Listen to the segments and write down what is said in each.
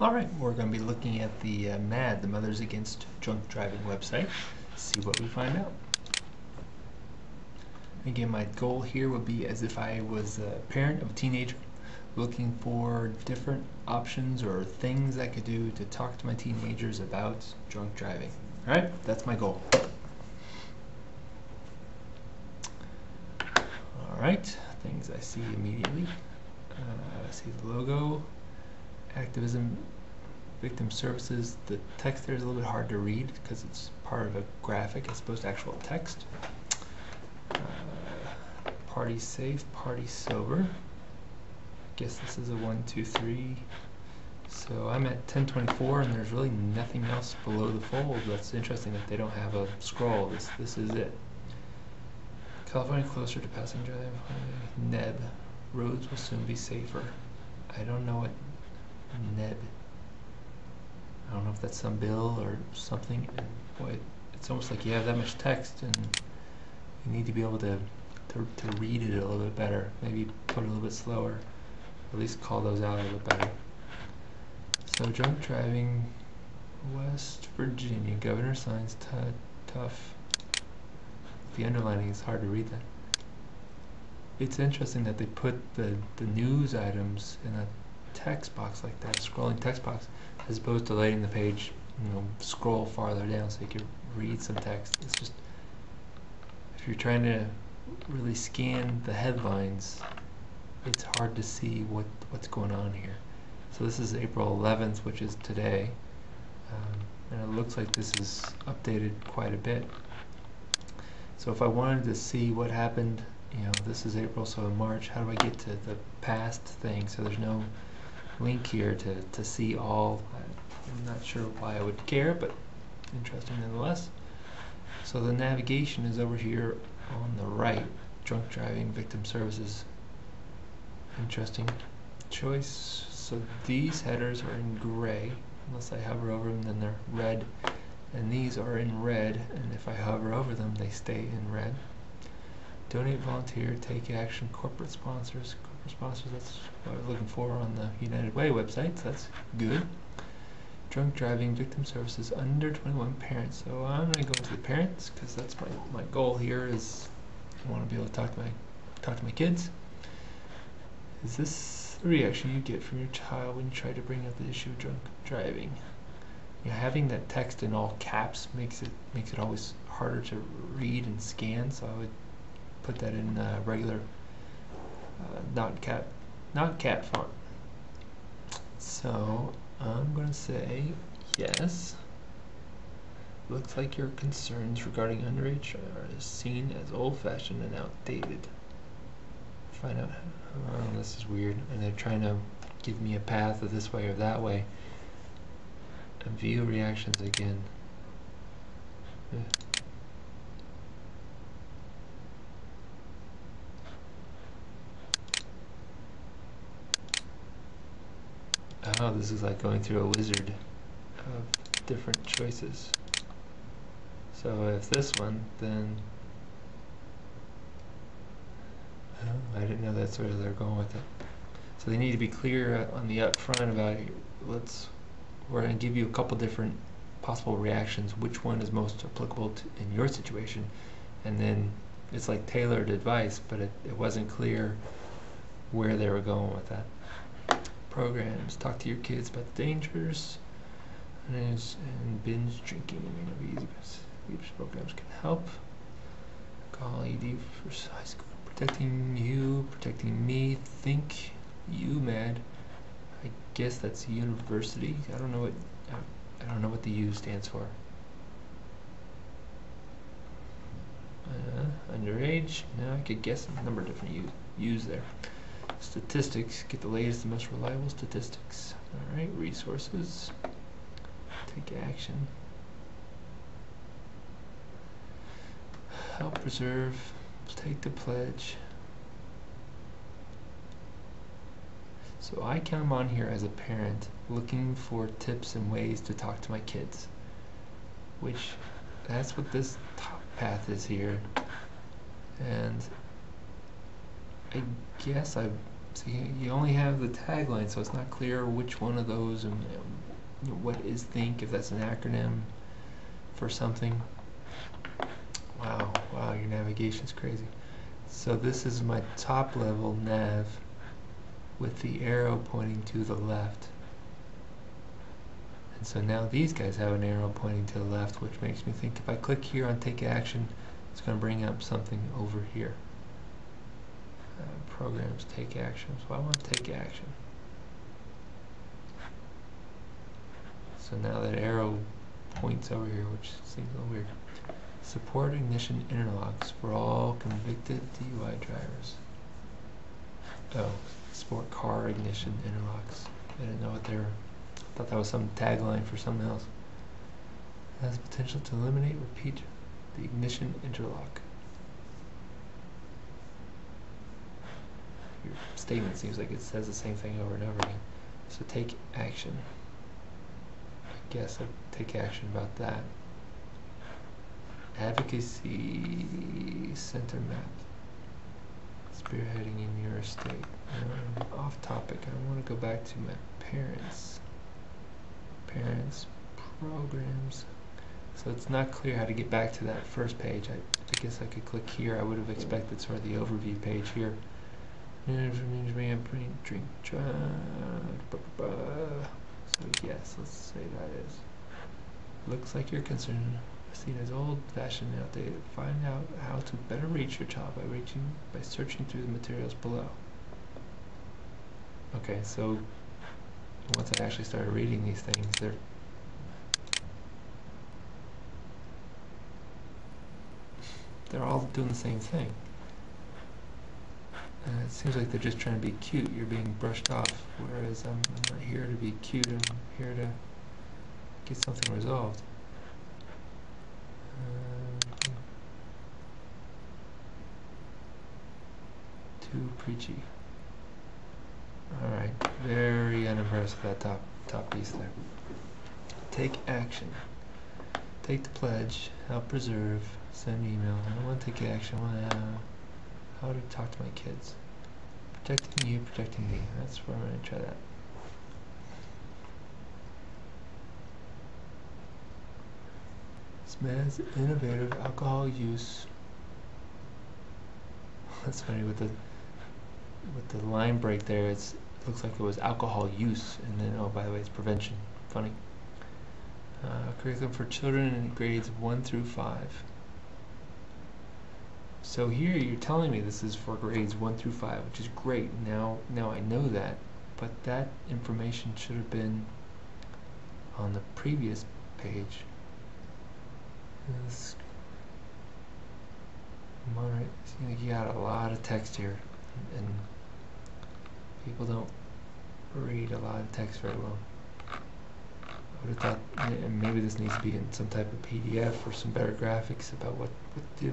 Alright, we're going to be looking at the MAD, the Mothers Against Drunk Driving website. See what we find out. Again, my goal here would be as if I was a parent of a teenager looking for different options or things I could do to talk to my teenagers about drunk driving. Alright, that's my goal. Alright, things I see immediately. I see the logo, activism, victim services. The text there is a little bit hard to read because it's part of a graphic as opposed to actual text. Party safe, party sober. Guess this is a 1, 2, 3. So I'm at 1024 and there's really nothing else below the fold. That's interesting that they don't have a scroll. This is it. California closer to passing drive. NEB. Roads will soon be safer. I don't know what NEB. I don't know if that's some bill or something. And boy, it's almost like you have that much text and you need to be able to read it a little bit better. Maybe put it a little bit slower. At least call those out a little bit better. So drunk driving, West Virginia, governor signs tough. The underlining is hard to read that. It's interesting that they put the news items in a text box like that, scrolling text box, as opposed to letting the page, scroll farther down so you can read some text. It's just, if you're trying to really scan the headlines, it's hard to see what's going on here. So this is April 11th, which is today, and it looks like this is updated quite a bit. So if I wanted to see what happened, this is April, so in March, how do I get to the past thing? So there's no link here to see all. I'm not sure why I would care, but interesting nonetheless. So the navigation is over here on the right, drunk driving victim services. Interesting choice. So these headers are in gray, unless I hover over them, then they're red. And these are in red, and if I hover over them, they stay in red. Donate, volunteer, take action, corporate sponsors. Corporate sponsors, that's what I was looking for on the United Way website, so that's good. Drunk driving, victim services, under 21 parents. So I'm going to go into the parents, because that's my goal here is I want to be able to talk to my kids. Is this the reaction you get from your child when you try to bring up the issue of drunk driving? Having that text in all caps makes it always harder to read and scan, so I would put that in regular not cat font. So I'm going to say yes. Looks like your concerns regarding underage are seen as old-fashioned and outdated. Find out. This is weird, and they're trying to give me a path of this way or that way. And view reactions again. Oh, this is like going through a wizard of different choices. So if this one, then I didn't know that's where they're going with it. So they need to be clear on the up front about it. We're going to give you a couple different possible reactions, which one is most applicable in your situation, and then it's like tailored advice, but it wasn't clear where they were going with that. Programs, talk to your kids about the dangers, and binge drinking. These programs can help. Call ED for high school. Protecting you, protecting me. Think you mad. I guess that's university. I don't know what the U stands for. Underage. No, I could guess a number of different U's there. Statistics. Get the latest and most reliable statistics. All right. Resources. Take action. Help preserve. Take the pledge. So I come on here as a parent looking for tips and ways to talk to my kids, which that's what this top path is here. And I guess I So you only have the tagline, so it's not clear which one of those and what is think, if that's an acronym for something. Wow, your navigation's crazy. So this is my top level nav with the arrow pointing to the left. And so now these guys have an arrow pointing to the left, which makes me think if I click here on take action, it's going to bring up something over here. Programs, take action. So I want to take action. So now that arrow points over here, which seems a little weird. Support ignition interlocks for all convicted DUI drivers. Oh, sport car ignition interlocks. I didn't know what they were. I thought that was some tagline for something else. It has the potential to eliminate, repeat the ignition interlock. Your statement seems like it says the same thing over and over again. So take action. I guess I'll take action about that. Advocacy center map. Spearheading in your state. Off topic. I want to go back to my parents. Parents, programs. So it's not clear how to get back to that first page. I guess I could click here. I would have expected sort of the overview page here. Drink, so yes, let's say that is. Looks like you're concerned, seen as old-fashioned and outdated. Find out how to better reach your child by searching through the materials below. Okay, so once I actually started reading these things, they're all doing the same thing. It seems like they're just trying to be cute. You're being brushed off, whereas I'm not here to be cute. I'm here to get something resolved. Too preachy. Alright, very unimpressed with that top piece there. Take action. Take the pledge. Help preserve. Send email. I don't want to take action. I want to how to talk to my kids. Protecting you, protecting me. That's where I'm going to try that. SMED's innovative alcohol use. That's funny with the line break there. It looks like it was alcohol use, and then oh, by the way, it's prevention. Funny. Curriculum for children in grades 1 through 5. So here you're telling me this is for grades 1 through 5, which is great. Now I know that, but that information should have been on the previous page. Alright, seems like you got a lot of text here, and people don't read a lot of text very well. I would have thought maybe this needs to be in some type of PDF or some better graphics about what to do.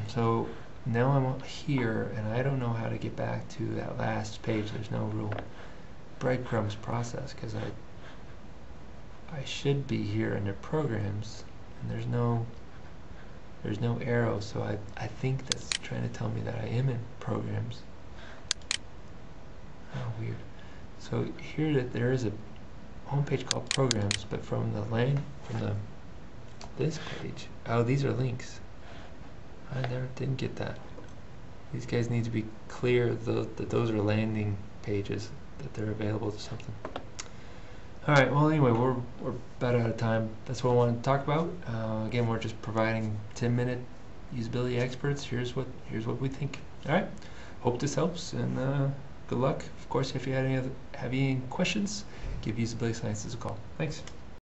So now I'm here, and I don't know how to get back to that last page. There's no real breadcrumbs process, because I should be here under programs, and there's no arrow, so I think that's trying to tell me that I am in programs. Oh, weird. So here there is a home page called programs, but from this page, oh, these are links. I didn't get that. These guys need to be clear that those are landing pages, that they're available to something. Alright, well anyway, we're about out of time. That's what I wanted to talk about. Again, we're just providing 10-minute usability experts. Here's what we think. Alright, hope this helps, and good luck. Of course, if you have any questions, give Usability Sciences a call. Thanks.